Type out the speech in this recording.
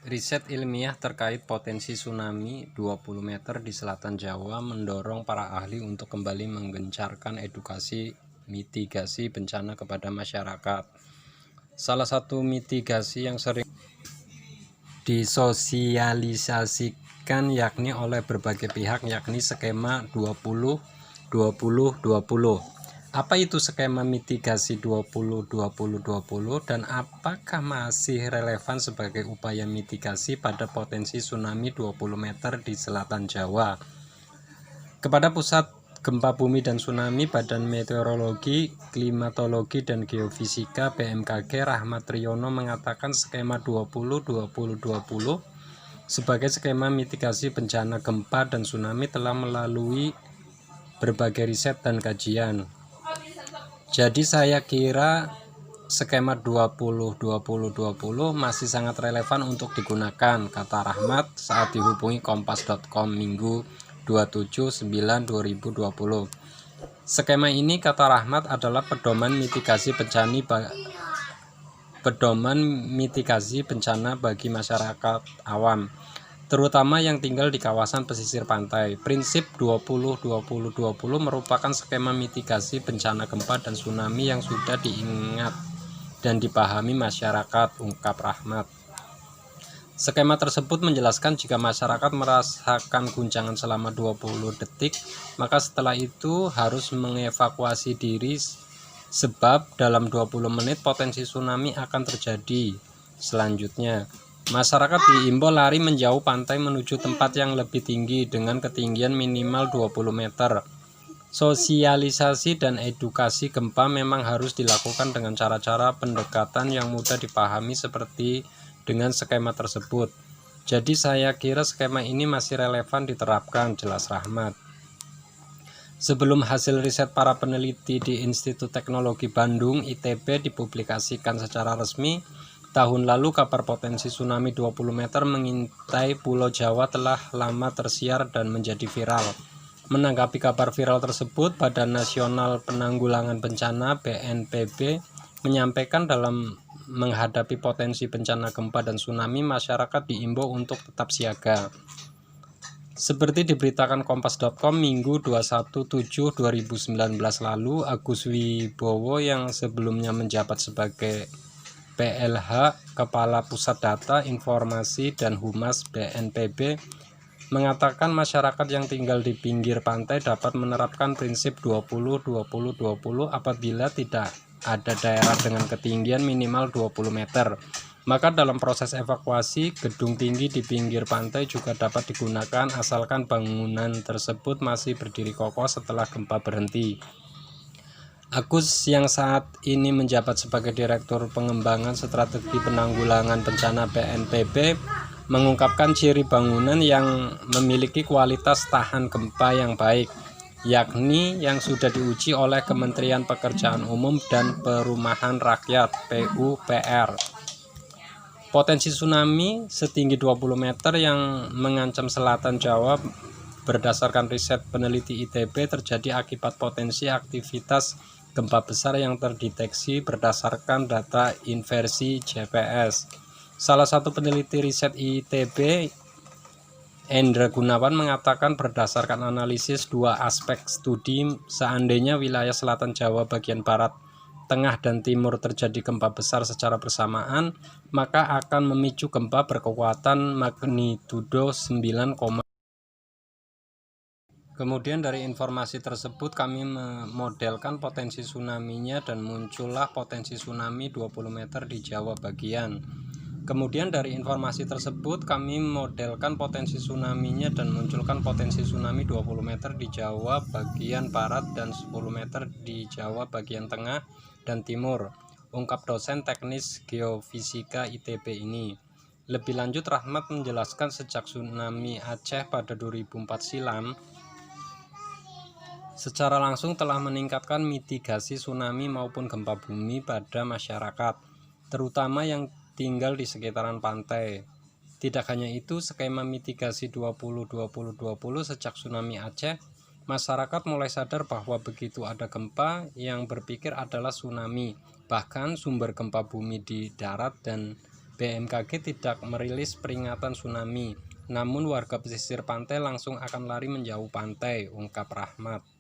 Riset ilmiah terkait potensi tsunami 20 meter di selatan Jawa mendorong para ahli untuk kembali menggencarkan edukasi mitigasi bencana kepada masyarakat. Salah satu mitigasi yang sering disosialisasikan yakni oleh berbagai pihak yakni skema 20-20-20. Apa itu skema mitigasi 20-20-20 dan apakah masih relevan sebagai upaya mitigasi pada potensi tsunami 20 meter di selatan Jawa? Kepada Pusat Gempa Bumi dan Tsunami Badan Meteorologi, Klimatologi dan Geofisika BMKG Rahmat Riono mengatakan skema 20-20-20 sebagai skema mitigasi bencana gempa dan tsunami telah melalui berbagai riset dan kajian. Jadi saya kira skema 20-20-20 masih sangat relevan untuk digunakan, kata Rahmat saat dihubungi kompas.com Minggu 27/9/2020. Skema ini, kata Rahmat, adalah pedoman mitigasi bencana bagi masyarakat awam, terutama yang tinggal di kawasan pesisir pantai. Prinsip 20-20-20 merupakan skema mitigasi bencana gempa dan tsunami yang sudah diingat dan dipahami masyarakat, ungkap Rahmat. Skema tersebut menjelaskan jika masyarakat merasakan guncangan selama 20 detik, maka setelah itu harus mengevakuasi diri sebab dalam 20 menit potensi tsunami akan terjadi. Selanjutnya, masyarakat diimbau lari menjauh pantai menuju tempat yang lebih tinggi dengan ketinggian minimal 20 meter. Sosialisasi dan edukasi gempa memang harus dilakukan dengan cara-cara pendekatan yang mudah dipahami seperti dengan skema tersebut. Jadi saya kira skema ini masih relevan diterapkan, jelas Rahmat. Sebelum hasil riset para peneliti di Institut Teknologi Bandung (ITB) dipublikasikan secara resmi, tahun lalu kabar potensi tsunami 20 meter mengintai Pulau Jawa telah lama tersiar dan menjadi viral. Menanggapi kabar viral tersebut, Badan Nasional Penanggulangan Bencana (BNPB) menyampaikan dalam menghadapi potensi bencana gempa dan tsunami, masyarakat diimbau untuk tetap siaga. Seperti diberitakan kompas.com Minggu 21/7/2019 lalu, Agus Wibowo yang sebelumnya menjabat sebagai PLH Kepala Pusat Data, Informasi dan Humas BNPB mengatakan masyarakat yang tinggal di pinggir pantai dapat menerapkan prinsip 20-20-20 apabila tidak ada daerah dengan ketinggian minimal 20 meter. Maka dalam proses evakuasi, gedung tinggi di pinggir pantai juga dapat digunakan asalkan bangunan tersebut masih berdiri kokoh setelah gempa berhenti. Agus yang saat ini menjabat sebagai Direktur Pengembangan Strategi Penanggulangan Bencana BNPB mengungkapkan ciri bangunan yang memiliki kualitas tahan gempa yang baik, yakni yang sudah diuji oleh Kementerian Pekerjaan Umum dan Perumahan Rakyat (PUPR). Potensi tsunami setinggi 20 meter yang mengancam selatan Jawa berdasarkan riset peneliti ITB terjadi akibat potensi aktivitas gempa besar yang terdeteksi berdasarkan data inversi GPS. Salah satu peneliti riset ITB, Endra Gunawan, mengatakan berdasarkan analisis dua aspek studi, seandainya wilayah selatan Jawa bagian barat, tengah dan timur terjadi gempa besar secara bersamaan, maka akan memicu gempa berkekuatan magnitudo 9, kemudian dari informasi tersebut kami memodelkan potensi tsunami-nya dan muncullah potensi tsunami 20 meter di Jawa bagian. Kemudian dari informasi tersebut kami modelkan potensi tsunami-nya dan munculkan potensi tsunami 20 meter di Jawa bagian barat dan 10 meter di Jawa bagian tengah dan timur, ungkap dosen teknis geofisika ITB ini. Lebih lanjut, Rahmat menjelaskan sejak tsunami Aceh pada 2004 silam, secara langsung telah meningkatkan mitigasi tsunami maupun gempa bumi pada masyarakat, terutama yang tinggal di sekitaran pantai. Tidak hanya itu, skema mitigasi 20-20-20 sejak tsunami Aceh, masyarakat mulai sadar bahwa begitu ada gempa, yang berpikir adalah tsunami, bahkan sumber gempa bumi di darat dan BMKG tidak merilis peringatan tsunami, namun warga pesisir pantai langsung akan lari menjauh pantai, ungkap Rahmat.